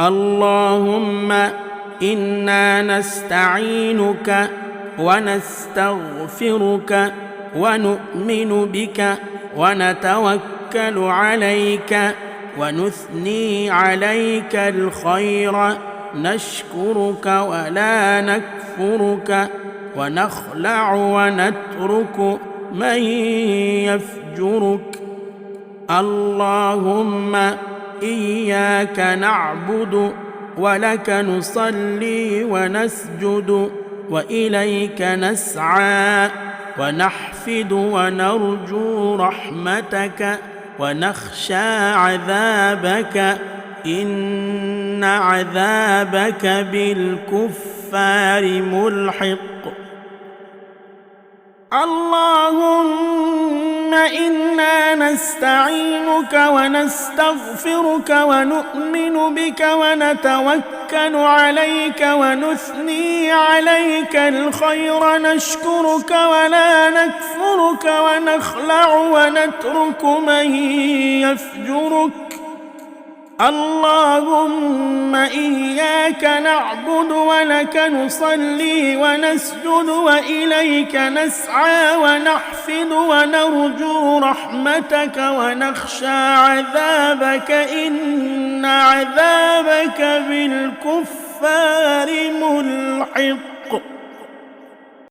اللهم إنا نستعينك ونستغفرك ونؤمن بك ونتوكل عليك ونثني عليك الخير، نشكرك ولا نكفرك، ونخلع ونترك من يفجرك. اللهم إياك نعبد ولك نصلي ونسجد وإليك نسعى ونحفد ونرجو رحمتك ونخشى عذابك، إن عذابك بالكفار ملحق. اللهم إنا نستعينك ونستغفرك ونؤمن بك ونتوكل عليك ونثني عليك الخير، نشكرك ولا نكفرك، ونخلع ونترك من يفجرك. اللهم إياك نعبد ولك نصلي ونسجد وإليك نسعى ونحفد ونرجو رحمتك ونخشى عذابك، إن عذابك بالكفار ملحق.